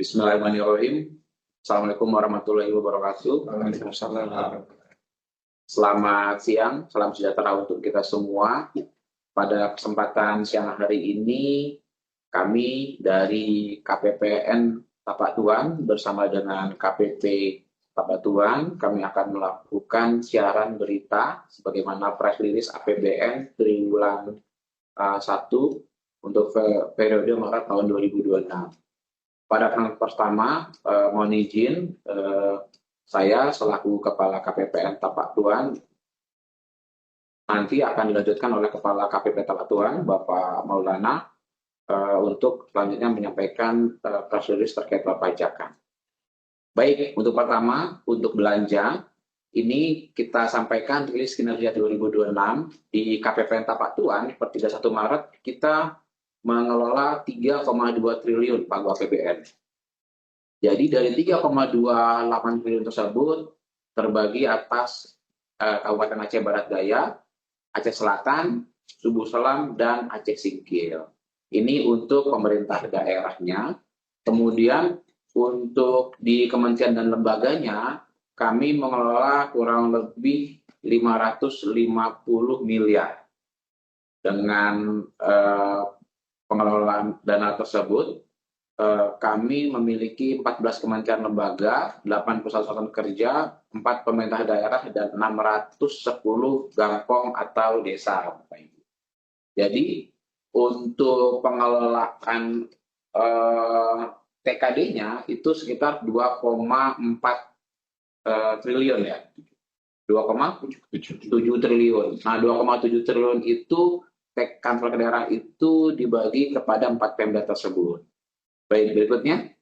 Bismillahirrahmanirrahim. Assalamualaikum warahmatullahi wabarakatuh. Waalaikumsalam. Selamat siang, salam sejahtera untuk kita semua. Pada kesempatan siang hari ini, kami dari KPPN Tapak Tuan bersama dengan KPP Tapak Tuan, kami akan melakukan siaran berita sebagaimana press release APBN triwulan 1 untuk periode Maret tahun 2026. Pada pertemuan pertama, mohon izin, saya selaku Kepala KPPN Tapak Tuan nanti akan dilanjutkan oleh Kepala KPP Tapak Tuan, Bapak Maulana, untuk selanjutnya menyampaikan press release terkait perpajakan. Baik, untuk pertama, untuk belanja, ini kita sampaikan rilis kinerja 2026 di KPPN Tapak Tuan per 31 Maret, kita mengelola 3,2 triliun pagu APBN. Jadi dari 3,28 triliun tersebut terbagi atas Kabupaten Aceh Barat Daya, Aceh Selatan, Subu Selam, dan Aceh Singkil. Ini untuk pemerintah daerahnya. Kemudian untuk di kementerian dan lembaganya, kami mengelola kurang lebih 550 miliar. Dengan pengelolaan dana tersebut, kami memiliki 14 kementerian lembaga, 8 pusat satuan kerja, 4 pemerintah daerah, dan 610 gampong atau desa. Jadi, untuk pengelolaan TKD-nya itu sekitar 2,4 triliun ya. 2,7 triliun. Nah, 2,7 triliun itu kantor daerah itu dibagi kepada 4 Pemda tersebut. Baik, berikutnya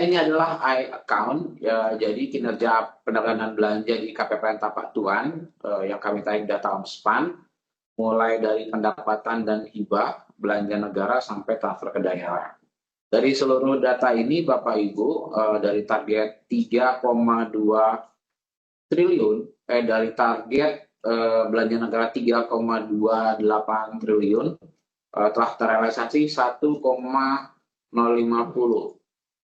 ini adalah account, ya, jadi kinerja pendanaan belanja di KPPN Tapak Tuan yang kami tarik data OMSPAN, mulai dari pendapatan dan hibah, belanja negara sampai transfer ke daerah. Dari seluruh data ini, Bapak Ibu, dari target 3,2 triliun, dari target belanja negara 3,28 triliun, telah terrealisasi 1,050.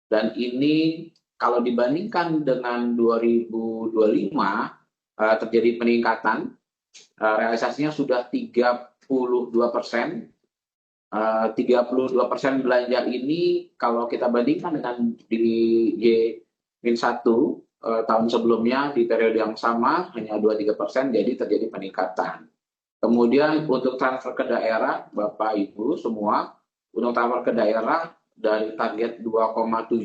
Dan ini kalau dibandingkan dengan 2025, terjadi peningkatan, realisasinya sudah 32%. 32% belanja ini kalau kita bandingkan dengan di Y-1 tahun sebelumnya di periode yang sama hanya 23%, jadi terjadi peningkatan. Kemudian untuk transfer ke daerah, Bapak Ibu semua, untuk transfer ke daerah dari target 2,7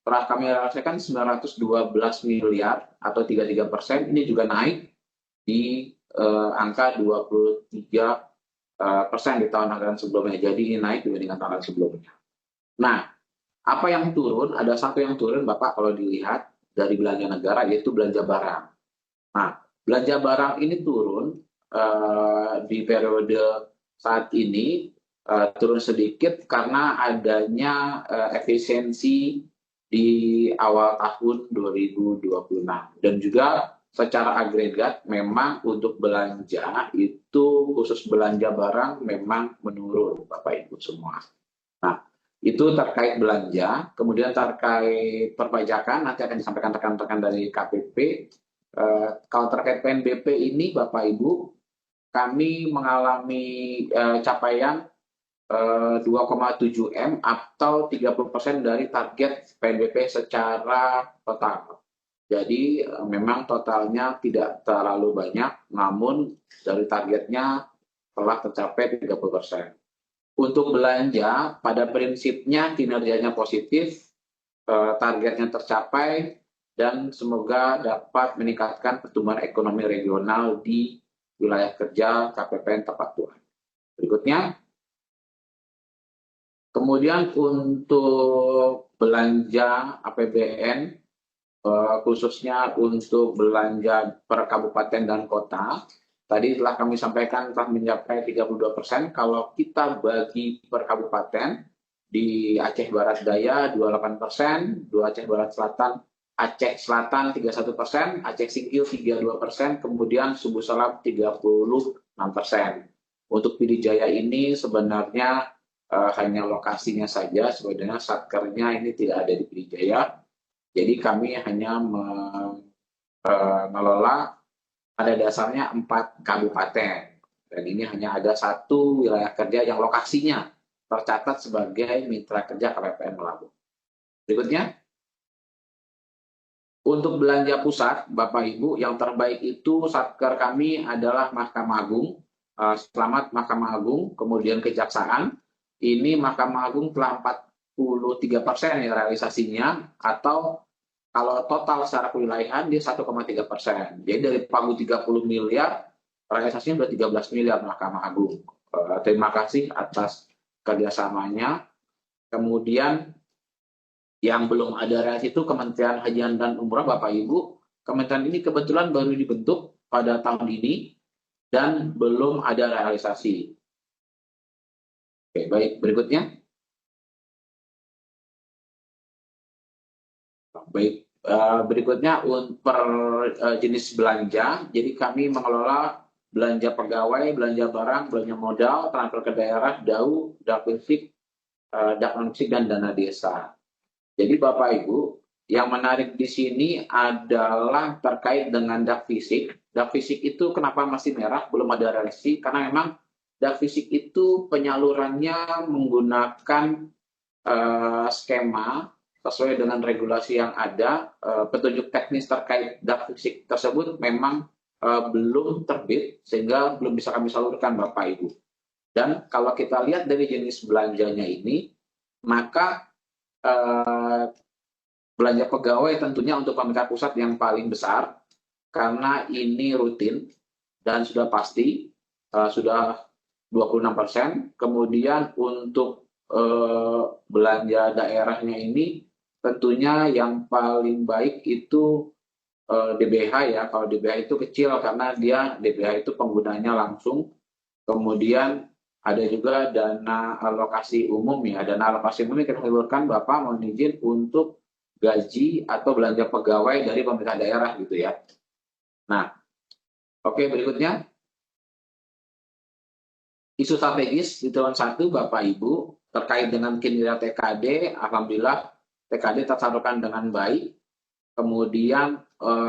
telah kami realisasikan 912 miliar atau 33%, ini juga naik di angka 23% di tahun anggaran sebelumnya, jadi ini naik dibandingkan tahun sebelumnya. Nah, apa yang turun? Ada satu yang turun, Bapak, kalau dilihat dari belanja negara, yaitu belanja barang. Nah, belanja barang ini turun di periode saat ini, turun sedikit karena adanya efisiensi di awal tahun 2026. Dan juga secara agregat memang untuk belanja itu khusus belanja barang memang menurun, Bapak Ibu semua. Nah, itu terkait belanja. Kemudian terkait perpajakan nanti akan disampaikan rekan-rekan dari KPP. Kalau terkait PNBP ini, Bapak Ibu, kami mengalami capaian 2,7 M atau 30% dari target PNBP secara total. Jadi memang totalnya tidak terlalu banyak, namun dari targetnya telah tercapai 30%. Untuk belanja, pada prinsipnya kinerjanya positif, targetnya tercapai, dan semoga dapat meningkatkan pertumbuhan ekonomi regional di wilayah kerja KPPN Tapak Tuan. Berikutnya, kemudian untuk belanja APBN, khususnya untuk belanja per kabupaten dan kota, tadi telah kami sampaikan telah mencapai 32%. Kalau kita bagi per kabupaten, di Aceh Barat Daya 28%, di Aceh Barat Selatan, Aceh Selatan 31%, Aceh Singkil 32%, kemudian Subu Selam 36%. Untuk Pidijaya ini sebenarnya hanya lokasinya saja, sebenarnya satkernya ini tidak ada di Pidijaya. Jadi kami hanya mengelola pada dasarnya 4 kabupaten. Dan ini hanya ada 1 wilayah kerja yang lokasinya tercatat sebagai mitra kerja KPPN Melabung. Berikutnya, untuk belanja pusat, Bapak Ibu, yang terbaik itu satker kami adalah Mahkamah Agung, Selamat Mahkamah Agung, kemudian Kejaksaan. Ini Mahkamah Agung telah 43% ya realisasinya, atau kalau total secara kewilayahan dia 1,3%. Jadi dari pagu 30 miliar, realisasinya sudah 13 miliar Mahkamah Agung. Terima kasih atas kerjasamanya. Kemudian yang belum ada realisasi itu Kementerian Haji dan Umroh, Bapak Ibu. Kementerian ini kebetulan baru dibentuk pada tahun ini dan belum ada realisasi. Oke, baik, berikutnya. Baik, berikutnya per jenis belanja. Jadi kami mengelola belanja pegawai, belanja barang, belanja modal, transfer ke daerah, DAU, Dakfisik, dan dana desa. Jadi Bapak Ibu, yang menarik di sini adalah terkait dengan Dakfisik. Dakfisik itu kenapa masih merah, belum ada realisasi, karena memang Dakfisik itu penyalurannya menggunakan skema sesuai dengan regulasi yang ada. Petunjuk teknis terkait Dakfisik tersebut memang belum terbit, sehingga belum bisa kami salurkan Bapak Ibu. Dan kalau kita lihat dari jenis belanjanya ini, maka belanja pegawai tentunya untuk pemerintah pusat yang paling besar, karena ini rutin dan sudah pasti, sudah 26%. Kemudian untuk belanja daerahnya ini tentunya yang paling baik itu DBH ya. Kalau DBH itu kecil karena dia DBH itu penggunanya langsung. Kemudian ada juga dana alokasi umum ya. Dana alokasi umum yang kita salurkan Bapak mohon izin untuk gaji atau belanja pegawai dari pemerintah daerah gitu ya. Nah, oke, berikutnya. Isu strategis di tahun 1 Bapak Ibu terkait dengan kinerja TKD, alhamdulillah TKD tersalurkan dengan baik. Kemudian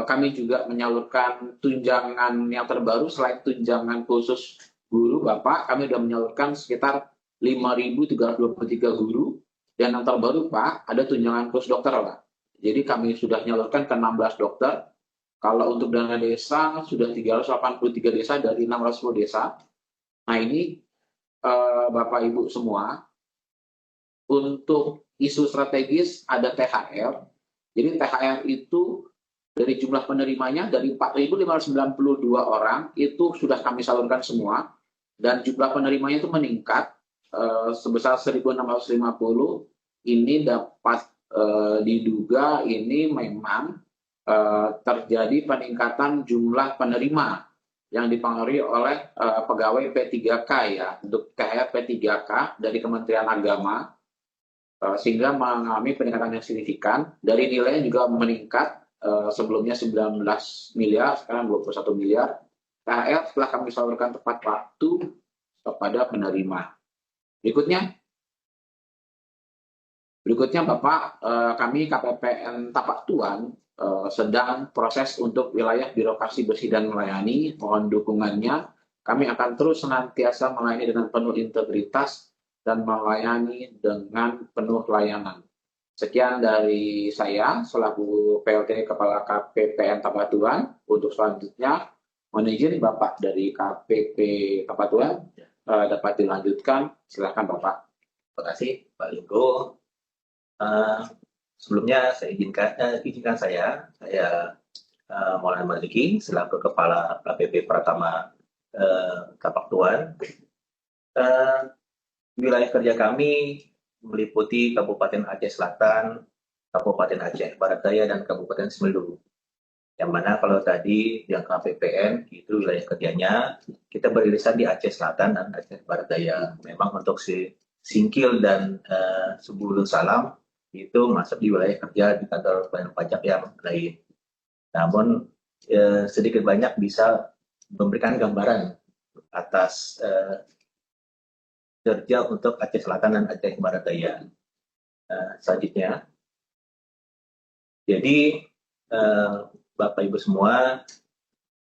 kami juga menyalurkan tunjangan yang terbaru. Selain tunjangan khusus guru Bapak, kami sudah menyalurkan sekitar 5.323 guru. Dan yang terbaru Pak, ada tunjangan khusus dokter Pak. Jadi kami sudah menyalurkan ke 16 dokter. Kalau untuk dana desa sudah 383 desa dari 610 desa. Nah ini Bapak Ibu semua, untuk isu strategis ada THR. Jadi THR itu dari jumlah penerimanya dari 4.592 orang itu sudah kami salurkan semua, dan jumlah penerimanya itu meningkat sebesar 1.650. Ini dapat diduga ini memang terjadi peningkatan jumlah penerima yang dipengaruhi oleh pegawai P3K ya, untuk THR P3K dari Kementerian Agama, sehingga mengalami peningkatan yang signifikan. Dari nilainya juga meningkat, sebelumnya 19 miliar, sekarang 21 miliar. THR setelah kami salurkan tepat waktu kepada penerima. Berikutnya Bapak, kami KPPN Tapak Tuan sedang proses untuk wilayah birokrasi bersih dan melayani. Mohon dukungannya. Kami akan terus senantiasa melayani dengan penuh integritas dan melayani dengan penuh layanan. Sekian dari saya selaku PLT Kepala KPPN Tapak Tuan. Untuk selanjutnya, mohon izin Bapak dari KPP Tapak Tuan dapat dilanjutkan. Silakan Bapak. Terima kasih Pak Linggo. Sebelumnya saya izinkan saya Maulana Marzuki selaku Kepala KPP Pratama Tapak Tuan. Wilayah kerja kami meliputi Kabupaten Aceh Selatan, Kabupaten Aceh Barat Daya, dan Kabupaten Semeru. Yang mana kalau tadi yang KPPN itu wilayah kerjanya kita beririsan di Aceh Selatan dan Aceh Barat Daya. Memang untuk Singkil dan Sebulun Salam itu masuk di wilayah kerja di kantor pelayanan pajak yang lain. Namun sedikit banyak bisa memberikan gambaran atas kinerja untuk Aceh Selatan dan Aceh Barat Daya. Selanjutnya, jadi Bapak Ibu semua,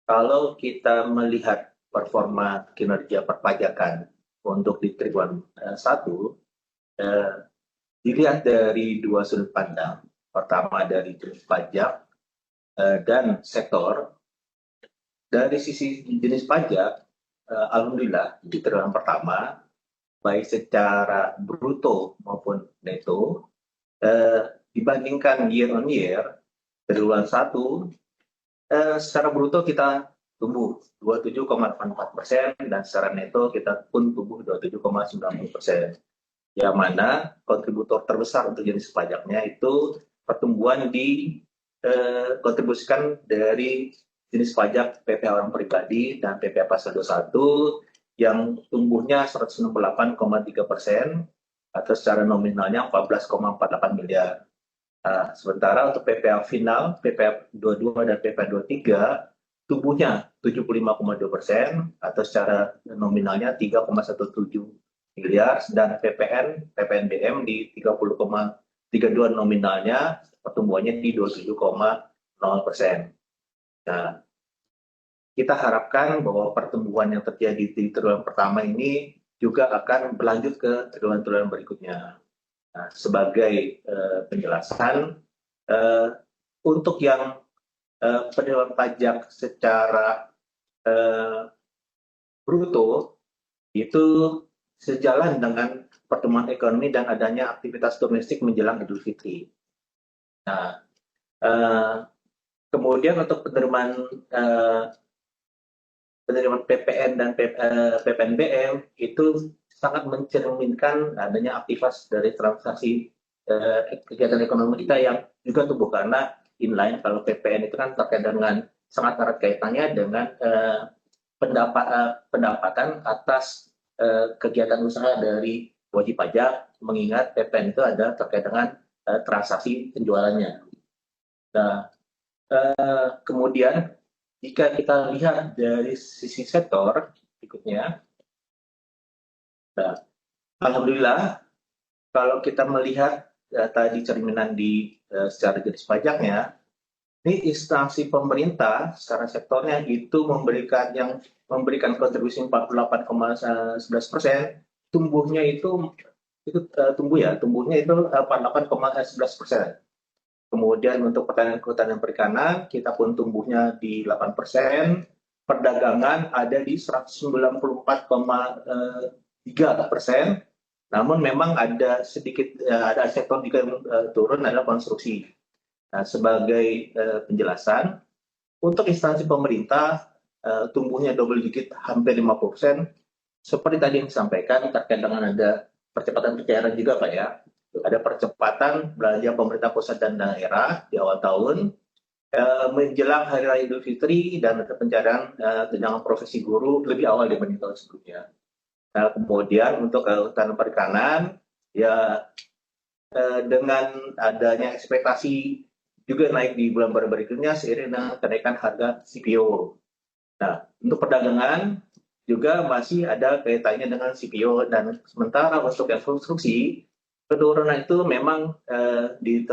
kalau kita melihat performa kinerja perpajakan untuk di triwulan 1, dilihat dari dua sudut pandang. Pertama dari jenis pajak dan sektor. Dari sisi jenis pajak, alhamdulillah di triwulan pertama, baik secara bruto maupun neto, dibandingkan year on year, triwulan 1, secara bruto kita tumbuh 27,84% dan secara neto kita pun tumbuh 27,90%. Yang mana kontributor terbesar untuk jenis pajaknya itu pertumbuhan dikontribusikan dari jenis pajak PPh orang pribadi dan PPh pasal 21 yang tumbuhnya 168,3% atau secara nominalnya 14,48 miliar. Sementara untuk PPh final, PPh 22 dan PPh 23 tumbuhnya 75,2% atau secara nominalnya 3,17 miliar dan PPNBM di 30,32 nominalnya pertumbuhannya di 27,0%. Nah, kita harapkan bahwa pertumbuhan yang terjadi di triwulan pertama ini juga akan berlanjut ke triwulan-triwulan berikutnya. Nah, sebagai penjelasan, untuk yang penerimaan pajak secara bruto itu sejalan dengan pertumbuhan ekonomi dan adanya aktivitas domestik menjelang Idul Fitri. Nah, kemudian untuk penerimaan PPN dan PPNBM itu sangat mencerminkan adanya aktivitas dari transaksi kegiatan ekonomi kita yang juga tumbuh karena inline. Kalau PPN itu kan terkait dengan sangat erat kaitannya dengan pendapatan atas kegiatan usaha dari wajib pajak, mengingat PPN itu ada terkait dengan transaksi penjualannya. Nah, kemudian jika kita lihat dari sisi sektor berikutnya, nah, alhamdulillah kalau kita melihat tadi cerminan di secara jenis pajaknya, ini instansi pemerintah secara sektornya itu memberikan kontribusi 48,11%, tumbuhnya itu tumbuhnya itu 48,11%. Kemudian untuk pertanian perikanan kita pun tumbuhnya di 8%, perdagangan ada di 194,3%. Namun memang ada sedikit ada sektor juga yang turun adalah konstruksi. Nah, sebagai penjelasan, untuk instansi pemerintah tumbuhnya double digit hampir 50%. Seperti tadi yang disampaikan terkait dengan ada percepatan pencairan juga Pak ya. Ada percepatan belanja pemerintah pusat dan daerah di awal tahun menjelang Hari Raya Idul Fitri dan ada pencairan tunjangan profesi guru lebih awal dibanding tahun sebelumnya. Nah, kemudian untuk hutan perikanan ya dengan adanya ekspektasi juga naik di bulan berikutnya seiring dengan kenaikan harga CPO. Nah, untuk perdagangan juga masih ada kaitannya dengan CPO dan sementara untuk yang konstruksi penurunan itu memang di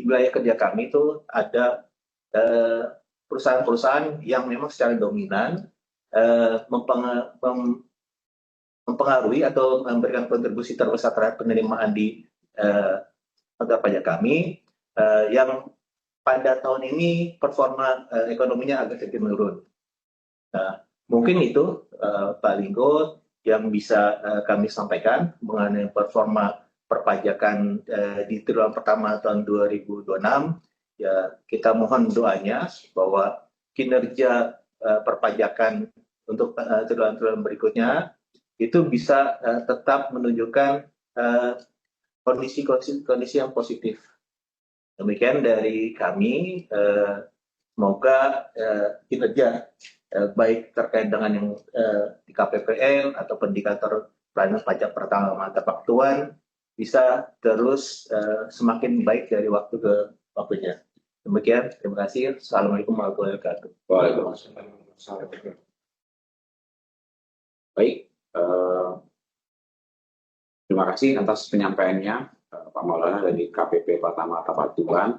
wilayah kerja kami itu ada perusahaan-perusahaan yang memang secara dominan mempengaruhi atau memberikan kontribusi terbesar terhadap penerimaan di pegawai pajak kami yang pada tahun ini performa ekonominya agak sedikit menurun. Nah, mungkin itu Pak Linggo yang bisa kami sampaikan mengenai performa perpajakan di triwulan pertama tahun 2026. Ya, kita mohon doanya bahwa kinerja perpajakan untuk triwulan berikutnya itu bisa tetap menunjukkan kondisi yang positif. Demikian dari kami, semoga kinerja baik terkait dengan yang di KPPN atau indikator pelayanan pajak pertama tepat waktuan bisa terus semakin baik dari waktu ke waktunya. Demikian, terima kasih. Assalamualaikum warahmatullahi wabarakatuh. Waalaikumsalam. Baik, Terima kasih atas penyampaiannya Pak Maulana dari KPP Pratama Tapatuban.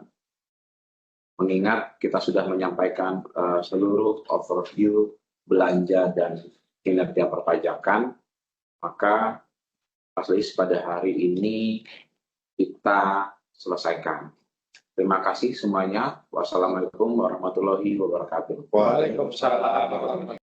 Mengingat kita sudah menyampaikan seluruh overview belanja dan kinerja perpajakan, maka majelis pada hari ini kita selesaikan. Terima kasih semuanya. Wassalamualaikum warahmatullahi wabarakatuh. Waalaikumsalam warahmatullahi wabarakatuh.